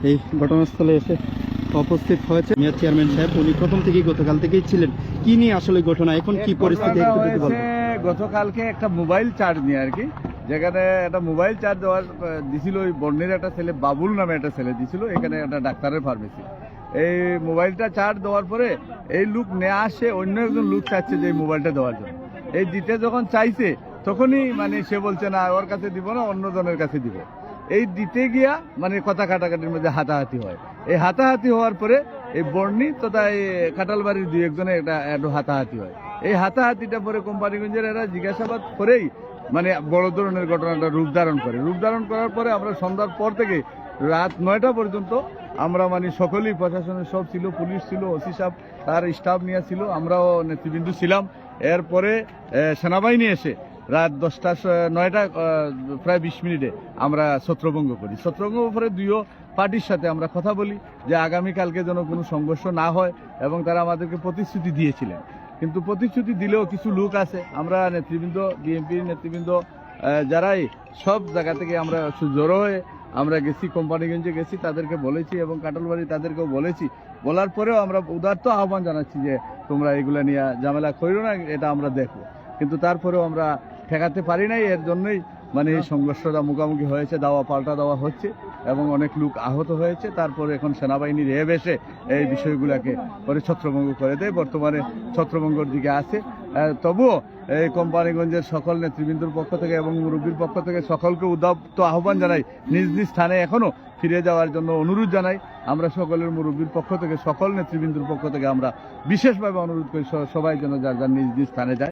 এই ঘটনাস্থলে এসে উপস্থিত হয়েছে মেয়র চেয়ারম্যান সাহেব। উনি প্রথম থেকেই গতকাল থেকেই ছিলেন। কি নিয়ে আসলে ঘটনা, এখন কি পরিস্থিতি একটু যদি বলবেন। গতকালকে একটা মোবাইল চার্জ নিয়ে আর কি, যেখানে একটা মোবাইল চার্জ দেওয়ার দিছিল ওই বর্ণের একটা ছেলে, বাবুল নামে একটা ছেলে দিছিল এখানে একটা ডাক্তারের ফার্মেসি। এই মোবাইলটা চার্জ দেওয়ার পরে এই লোক নিয়ে আসে, অন্য একজন লোক চাচ্ছে যে এই মোবাইলটা দেওয়ার জন্য। এই দিতে যখন চাইছে তখনই মানে সে বলছে না ওর কাছে দিব না, অন্য জনের কাছে দিব। এই দিতে গিয়া মানে কথা কাটাকাটির মধ্যে হাতাহাতি হয়। এই হাতাহাতি হওয়ার পরে এই বর্ণি তথা এই কাঁঠালবাড়ির দুই একজনে একটু হাতাহাতি হয়। এই হাতাহাতিটা পরে কোম্পানিগঞ্জের এরা জিজ্ঞাসাবাদ করেই মানে বড় ধরনের ঘটনাটা রূপ ধারণ করে। রূপ ধারণ করার পরে আমরা সন্ধ্যার পর থেকে রাত 9টা পর্যন্ত আমরা মানে সকলেই, প্রশাসনের সব ছিল, পুলিশ ছিল, ওসি সাহেব তার স্টাফ নিয়ে ছিল, আমরাও নেতৃবৃন্দ ছিলাম। এরপরে সেনাবাহিনী এসে রাত 10টা 9টা প্রায় 20 মিনিটে আমরা ছত্রভঙ্গ করি। ছত্রভঙ্গ পরে দুইও পার্টির সাথে আমরা কথা বলি যে আগামীকালকে যেন কোনো সংঘর্ষ না হয়, এবং তারা আমাদেরকে প্রতিশ্রুতি দিয়েছিলেন। কিন্তু প্রতিশ্রুতি দিলেও কিছু লোক আছে, আমরা নেতৃবৃন্দ, বিএনপির নেতৃবৃন্দ যারাই সব জায়গা থেকে আমরা জড়ো হয়ে আমরা গেছি, কোম্পানিগঞ্জে গেছি, তাদেরকে বলেছি এবং কাঁঠালবাড়ি তাদেরকেও বলেছি। বলার পরেও আমরা উদারত আহ্বান জানাচ্ছি যে তোমরা এগুলা নিয়ে ঝামেলা করো না, এটা আমরা দেখবো। কিন্তু তারপরেও আমরা ঠেকাতে পারি নাই, এর জন্যই মানে এই সংঘর্ষটা মুখোমুখি হয়েছে, দাওয়া পাল্টা দেওয়া হচ্ছে এবং অনেক লোক আহত হয়েছে। তারপরে এখন সেনাবাহিনী রেব এসে এই বিষয়গুলোকে পরে ছত্রভঙ্গ করে দেয়, বর্তমানে ছত্রভঙ্গর দিকে আছে। তবুও এই কোম্পানিগঞ্জের সকল নেতৃবৃন্দর পক্ষ থেকে এবং মুরব্বীর পক্ষ থেকে সকলকে উদাত্ত আহ্বান জানাই, নিজ নিজ স্থানে এখনো ফিরে যাওয়ার জন্য অনুরোধ জানাই। আমরা সকলের মুরব্বীর পক্ষ থেকে, সকল নেতৃবৃন্দর পক্ষ থেকে আমরা বিশেষভাবে অনুরোধ করি সবাই যেন যার যার নিজ নিজ স্থানে যায়।